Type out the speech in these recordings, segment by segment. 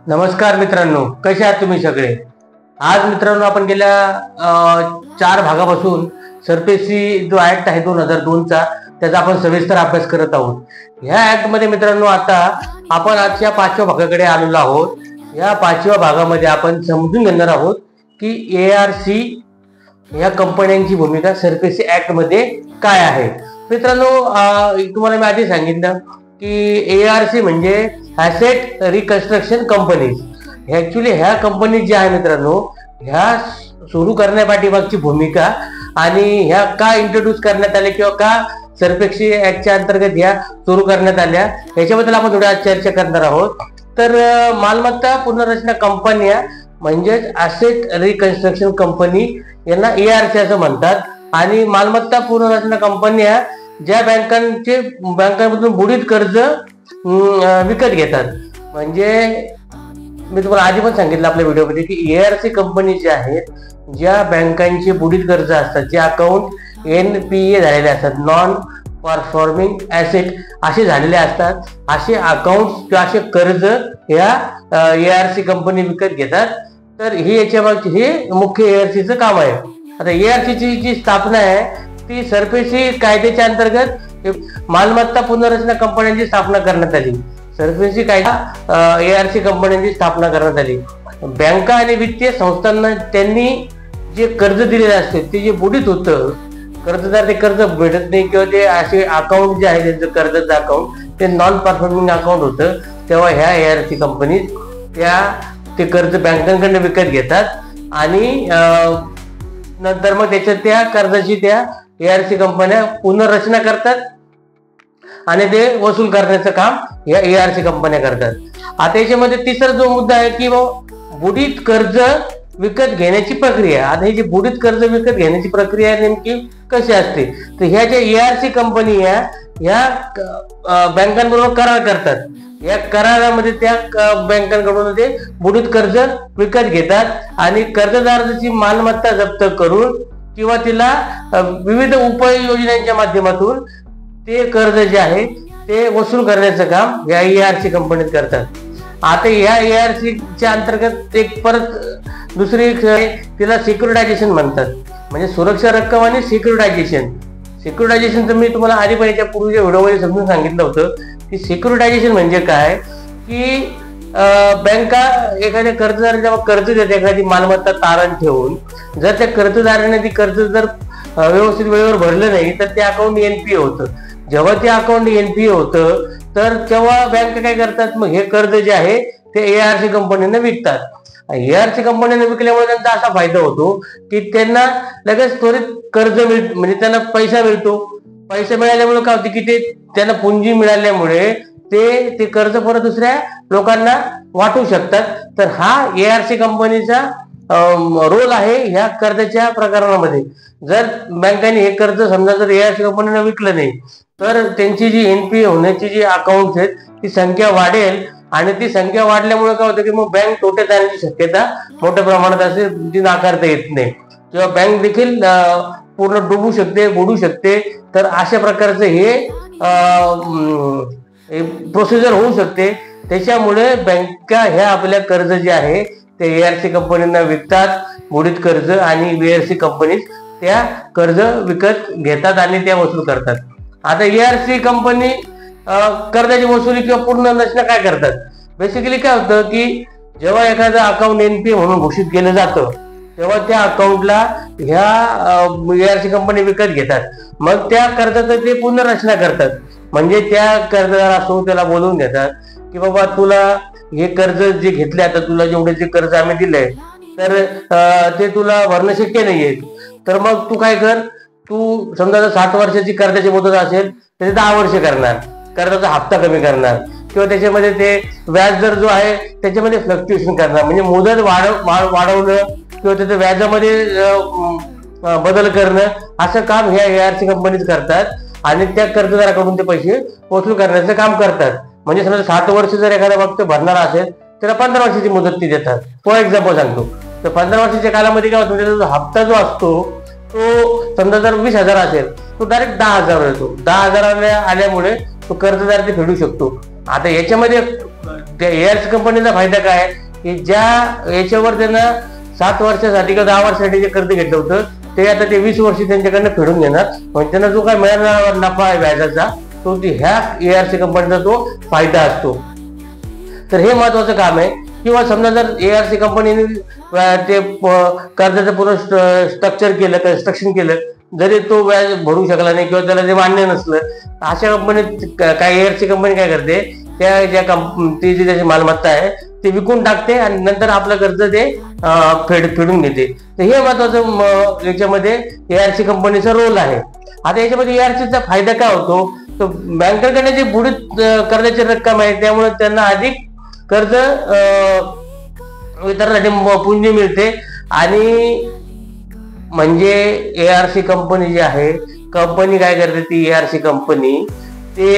नमस्कार मित्रांनो, कसे आहात तुम्ही सगळे? आज मित्रांनो आपण गेल्या 4 भागापासून सरफेसी जो ऍक्ट आहे 2002चा त्याचा आपण सविस्तर अभ्यास करत आहोत. ह्या ऍक्ट मध्ये मित्रांनो आता आपण आजच्या 5व्या भागाकडे आलेलो आहोत. या 5व्या भागामध्ये आपण समजून घेणार आहोत की ARC या कंपन्यांची भूमिका सरफेसी ऍक्ट मध्ये काय आहे. मित्रांनो, तुम्हाला मी आधी सांगितलं की ARC म्हणजे ॲसेट रिकन्स्ट्रक्शन कंपनीज. ऍक्च्युली ह्या कंपनी ज्या आहे मित्रांनो, ह्या सुरू करण्यापाठीमागची भूमिका आणि ह्या का इंट्रोड्यूस करण्यात आल्या किंवा का सरफेसी ऍक्टच्या अंतर्गत ह्या सुरू करण्यात आल्या याच्याबद्दल आपण थोडी आज चर्चा करणार आहोत. तर मालमत्ता पुनर्रचना कंपन्या म्हणजेच ॲसेट रिकन्स्ट्रक्शन कंपनी यांना ARC असं म्हणतात. आणि मालमत्ता पुनर्रचना कंपन्या ज्या बँकांमधून बुडीत कर्ज विकत घेतात. म्हणजे मी तुम्हाला आधी पण सांगितलं आपल्या व्हिडिओमध्ये की ARC कंपनी ज्या आहेत, ज्या बँकांचे बुडीत कर्ज असतात, जे अकाउंट NPA झालेले असतात, नॉन परफॉर्मिंग ॲसेट असे झालेले असतात, असे अकाउंट किंवा असे कर्ज ह्या ARC कंपनी विकत घेतात. तर हे याच्या मागचे हे मुख्य ARCचं काम आहे. आता ARCची जी स्थापना आहे ती सरफेसी कायद्याच्या अंतर्गत मालमत्ता पुनर्रचना कंपन्यांची स्थापना करण्यात आली. सरफेसी कायदा ARC कंपन्यांची स्थापना करण्यात आली. बँका आणि वित्तीय संस्थांना त्यांनी जे कर्ज दिलेले असते ते जे बुडीत होतं, कर्जदार ते कर्ज भेटत नाही किंवा ते असे अकाउंट जे आहे त्यांचं कर्जाचं अकाउंट ते नॉन परफॉर्मिंग अकाउंट होतं, तेव्हा ह्या ARC कंपनी ते कर्ज बँकांकडून विकत घेतात आणि नंतर मग त्या कर्जाची त्या ARC कंपन्या पुनर्रचना करतात आणि ते वसूल करण्याचं काम या ARC कंपन्या करतात. आता याच्यामध्ये तिसरा जो मुद्दा आहे की बुडीत कर्ज विकत घेण्याची प्रक्रिया. आता ही जी बुडीत कर्ज विकत घेण्याची प्रक्रिया नेमकी कशी असते, तर ह्या ज्या ARC कंपनी या बँकांबरोबर करार करतात. या करारामध्ये त्या बँकांकडून ते बुडीत कर्ज विकत घेतात आणि कर्जदाराची मालमत्ता जप्त करून किंवा तिला विविध उपाययोजनांच्या माध्यमातून ते कर्ज जे आहे ते वसूल करण्याचं काम या ARC कंपनीत करतात. आता या ARCच्या अंतर्गत एक परत दुसरी तिला सिक्युरिटायझेशन म्हणतात. म्हणजे सुरक्षा रक्कम आणि सिक्युरिटायझेशन तर मी तुम्हाला आधी पण याच्या पूर्वीच्या व्हिडिओमध्ये समजून सांगितलं होतं की सिक्युरिटायझेशन म्हणजे काय, की बँका एखाद्या कर्जदार जेव्हा कर्ज देते एखादी मालमत्ता तारण ठेवून, जर त्या कर्जदाराने ती कर्ज जर व्यवस्थित वेळेवर भरलं नाही तर ते अकाउंट NPA होतं. जेव्हा ते अकाउंट NPA होतं तर तेव्हा बँका काय करतात, मग हे कर्ज जे आहे ते ARC कंपनीने विकतात. ARC कंपनीने विकल्यामुळे त्यांचा असा फायदा होतो की त्यांना लगेच त्वरित कर्ज म्हणजे त्यांना पैसा मिळतो. पैसा मिळाल्यामुळे काय होते की ते त्यांना पुंजी मिळाल्यामुळे ते कर्ज परत दुसऱ्या लोकांना वाटू शकतात. तर हा ARC कंपनीचा रोल आहे ह्या कर्जाच्या प्रकरणामध्ये. जर बँकांनी हे कर्ज समजा जर ARC कंपनीने विकलं नाही तर त्यांची जी NPA होण्याची जी अकाउंट आहेत ती संख्या वाढेल आणि ती संख्या वाढल्यामुळे काय होतं की मग बँक तोट्यात जाण्याची शक्यता मोठ्या प्रमाणात असे ती नाकारता येत नाही किंवा बँक देखील पूर्ण डुबू शकते, बुडू शकते. तर अशा प्रकारचं हे प्रोसिजर होऊ शकते. त्याच्यामुळे बँका ह्या आपल्या कर्ज जे आहे ते ARC कंपनींना विकतात बुडीत कर्ज आणि ARC कंपनी त्या कर्ज विकत घेतात आणि त्या वसूल करतात. आता ARC कंपनी कर्जाची वसुली किंवा पुनर्रचना काय करतात, बेसिकली काय होतं की जेव्हा एखादं अकाउंट NPA म्हणून घोषित केलं जातं तेव्हा त्या अकाउंटला ह्या ARC कंपनी विकत घेतात. मग त्या कर्जाचं ते पुनर्रचना करतात. म्हणजे त्या कर्जदार असो त्याला बोलवून घेतात की बाबा तुला हे कर्ज जे घेतले, आता तुला जेवढे जे कर्ज आम्ही दिलंय तर ते तुला भरणं शक्य नाहीये. तर मग तू काय कर, तू समजा जर 60 वर्षाची कर्जाची मुदत असेल तर 10 वर्ष करणार, कर्जाचा हप्ता कमी करणार किंवा त्याच्यामध्ये ते व्याज दर जो आहे त्याच्यामध्ये फ्लक्च्युएशन करणार. म्हणजे मुदत वाढवणं किंवा त्याच्या व्याजामध्ये बदल करणं असं काम ह्या ARC कंपनीज करतात आणि त्या कर्जदाराकडून ते पैसे वसूल करण्याचं काम करतात. म्हणजे समजा 60 वर्ष जर एखादा वक्त भरणार असेल त्याला 15 वर्षाची मुदत ती देतात. फॉर एक्झाम्पल सांगतो, तर 15 वर्षाच्या कालामध्ये काय होतं, त्याचा हप्ता जो असतो तो समजा जर 20,000 असेल तो डायरेक्ट 10,000 येतो. 10,000 आल्यामुळे तो कर्जदार ते फेडू शकतो. आता याच्यामध्ये त्या एआरसी कंपनीचा फायदा काय आहे की ज्या याच्यावर त्यांना 7 वर्षासाठी किंवा 10 वर्षासाठी जे कर्ज घेतलं होतं ते आता ते 20 वर्ष त्यांच्याकडनं फेडून घेणार. म्हणजे त्यांना जो काय मिळणारा नफा आहे व्याजाचा तो ह्या एआरसी कंपनीचा तो फायदा असतो. तर हे महत्वाचं काम आहे. किंवा समजा जर एआरसी कंपनीने ते कर्जाचं पूर्ण स्ट्रक्चर केलं, कन्स्ट्रक्शन केलं, जरी तो व्याज भरू शकला नाही किंवा त्याला ते मान्य नसलं, अशा कंपनीत काय एआरसी कंपनी काय करते, त्या ज्या ती जी त्याची मालमत्ता आहे ते विकून टाकते आणि नंतर आपलं कर्ज ते फेडून घेते. तर हे महत्वाचं याच्यामध्ये एआरसी कंपनीचा रोल आहे. आता याच्यामध्ये एआरसीचा फायदा काय होतो, तर बँकेकडे जे बुडीत कर्जाची रक्कम आहे त्यामुळे त्यांना अधिक कर्ज वितरणासाठी पुंजी मिळते. आणि म्हणजे एआरसी कंपनी जी आहे, कंपनी काय करते, ती एआरसी कंपनी ते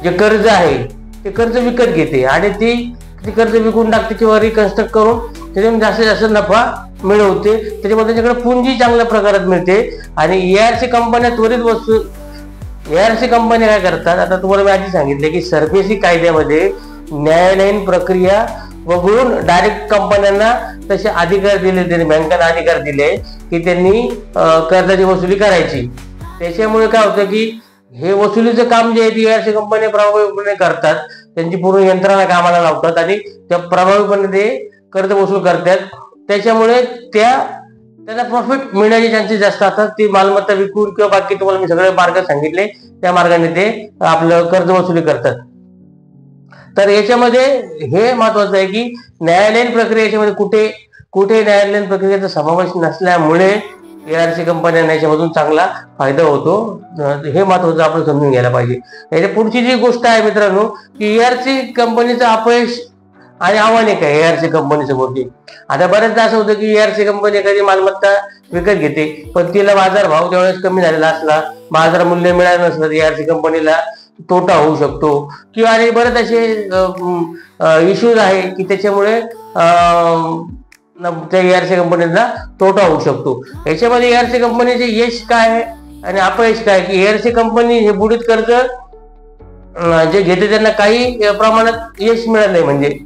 जे कर्ज आहे ते कर्ज विकत घेते आणि ती कर्ज विकून टाकते किंवा रिकन्स्ट्रक्ट करून त्याच्यामध्ये जास्तीत जास्त नफा मिळवते. त्याच्यामध्ये त्यांच्याकडे पुंजी चांगल्या प्रकारात मिळते. आणि एआरसी कंपन्या त्वरित वस्तू एआरसी कंपन्या काय करतात, आता तुम्हाला मी आधी सांगितले की सरफेसी कायद्यामध्ये न्यायालयीन प्रक्रिया वगळून डायरेक्ट कंपन्यांना तसे अधिकार दिले, त्यांनी बँकांना अधिकार दिले की त्यांनी कर्जाची वसुली करायची. त्याच्यामुळे काय होतं की हे वसुलीचं काम जे आहे एआरसी कंपन्या प्रभावीपणे करतात, त्यांची पूर्ण यंत्रणा कामाला लावतात आणि त्या प्रभावीपणे ते कर्ज वसूल करतात. त्याच्यामुळे त्यांना प्रॉफिट मिळण्याचे चान्सेस जास्त असतात. ती मालमत्ता विकून किंवा बाकी तुम्हाला मी सगळे मार्ग सांगितले त्या मार्गाने ते आपलं कर्ज वसुली करतात. तर याच्यामध्ये हे महत्वाचं आहे की न्यायालयीन प्रक्रिया याच्यामध्ये कुठे न्यायालयीन प्रक्रियेचा समावेश नसल्यामुळे एआरसी कंपन्यांना याच्यामधून चांगला फायदा होतो. हे महत्वाचं आपण समजून घ्यायला पाहिजे. याच्या पुढची जी गोष्ट आहे मित्रांनो की एआरसी कंपनीचं अपयश आणि आव्हाने काय एआरसी कंपनीचं मोठी. आता बऱ्याचदा असं होतं की एआरसी कंपनी एखादी मालमत्ता विकत घेते पण तिला बाजारभाव त्यावेळेस कमी झालेला असला, बाजार मूल्य मिळालं नसलं, एआरसी कंपनीला तोटा होऊ शकतो. किंवा आणि बरेच असे इश्यूज आहे की त्याच्यामुळे त्या एआरसी कंपनीला तोटा होऊ शकतो. याच्यामध्ये एआरसी कंपनीचे यश काय आणि अपयश काय की एआरसी कंपनी हे बुडीत कर्ज जे घेते त्यांना काही प्रमाणात यश मिळालंय. म्हणजे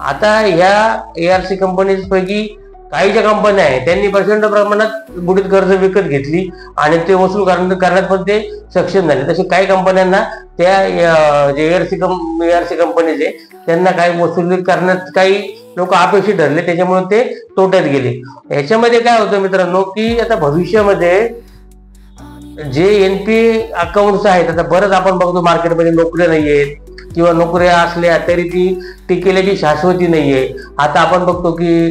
आता ह्या एआरसी कंपनीपैकी काही ज्या कंपन्या आहेत त्यांनी प्रचंड प्रमाणात बुडीत कर्ज विकत घेतली आणि ते वसूल करण्यात पण ते सक्षम झाले. तसे काही कंपन्यांना त्या जे एआरसी कंपनीचे त्यांना काही वसुली करण्यात काही लोक अपयशी ठरले, त्याच्यामुळे ते तोट्यात गेले. याच्यामध्ये काय होतं मित्रांनो की आता भविष्यामध्ये जे एनपीए अकाउंट्स आहेत, आता बरंच आपण बघतो मार्केटमध्ये नोकऱ्या नाहीयेत किंवा नोकऱ्या असल्या तरी ती टिकेल्याची शाश्वती नाहीये. आता आपण बघतो की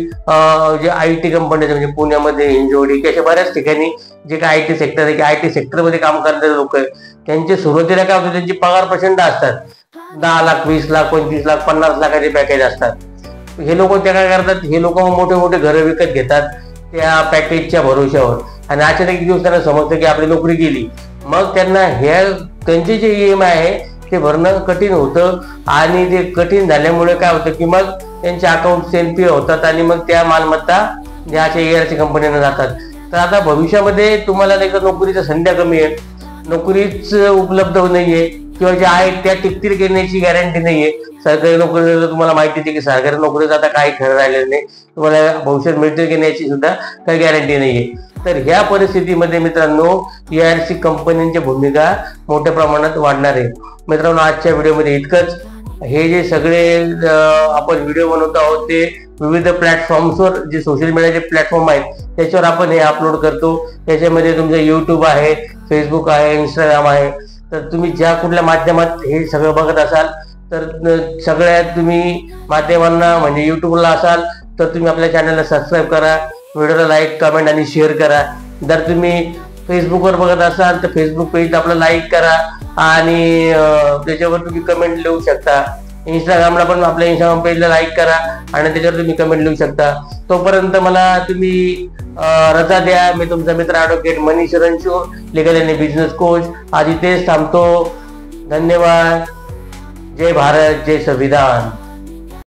जे IT कंपन्या म्हणजे पुण्यामध्ये हिंजवडी की अशा बऱ्याच ठिकाणी जे काय IT सेक्टर आहे की IT सेक्टरमध्ये काम करणारे लोक आहेत त्यांचे सुरुवातीला काय होतं, त्यांची पगार प्रचंड असतात. 10 लाख 20 लाख 25 लाख 50 लाखाचे पॅकेज असतात. हे लोक त्या काय करतात, हे लोक मोठे मोठे घरं विकत घेतात त्या पॅकेजच्या भरोश्यावर आणि अचानक एक दिवस त्यांना समजतं की आपली नोकरी गेली. मग त्यांना त्यांचे जे EMI आहे ते भरणं कठीण होतं आणि ते कठीण झाल्यामुळे काय होतं की मग त्यांचे अकाउंट NPA होतात आणि मग त्या मालमत्ता ज्या अशा एआरसी कंपन्यांना जातात. तर आता भविष्यामध्ये तुम्हाला एकदा नोकरीच्या संध्या कमी आहे, नोकरीच उपलब्ध नाहीये किंवा ज्या आहेत त्या टिकतील घेण्याची गॅरंटी नाहीये. सरकारी नोकरीला तुम्हाला माहिती आहे की सरकारी नोकरीचं आता काही खरं राहिलेलं नाही, तुम्हाला भविष्यात मिळतील घेण्याची सुद्धा काही गॅरंटी नाहीये. तर ह्या परिस्थितीमध्ये मित्रांनो एआरसी कंपन्यांची भूमिका मोठ्या प्रमाणात वाढणार आहे. मित्रांनो आजच्या व्हिडिओमध्ये इतकंच. हे जे सगळे आपण व्हिडिओ बनवतो आहोत ते विविध प्लॅटफॉर्म्सवर जे सोशल मीडियाचे प्लॅटफॉर्म आहेत त्याच्यावर आपण हे अपलोड करतो. त्याच्यामध्ये तुमचं YouTube आहे, फेसबुक आहे, इंस्टाग्राम आहे. तर तुम्ही ज्या कुठल्या माध्यमात हे सगळं बघत असाल तर सगळ्यात तुम्ही माध्यमांना म्हणजे YouTubeला असाल तर तुम्ही आपल्या चॅनलला सबस्क्राईब करा, व्हिडिओला लाईक कमेंट आणि शेअर करा. जर तुम्ही फेसबुकवर बघत असाल तर फेसबुक पेज आपलं लाईक करा आणि त्याच्यावर तुम्ही कमेंट लिहू शकता. इंस्टाग्रामला पण आपल्या इंस्टाग्राम पेजला लाईक करा आणि त्याच्यावर तुम्ही कमेंट लिहू शकता. तोपर्यंत मला तुम्ही रजा द्या. मी तुमचा मित्र ॲडव्होकेट मनीष रणशूर, लीगल आणि बिझनेस कोच. आज इथेच थांबतो. धन्यवाद. जय भारत, जय संविधान.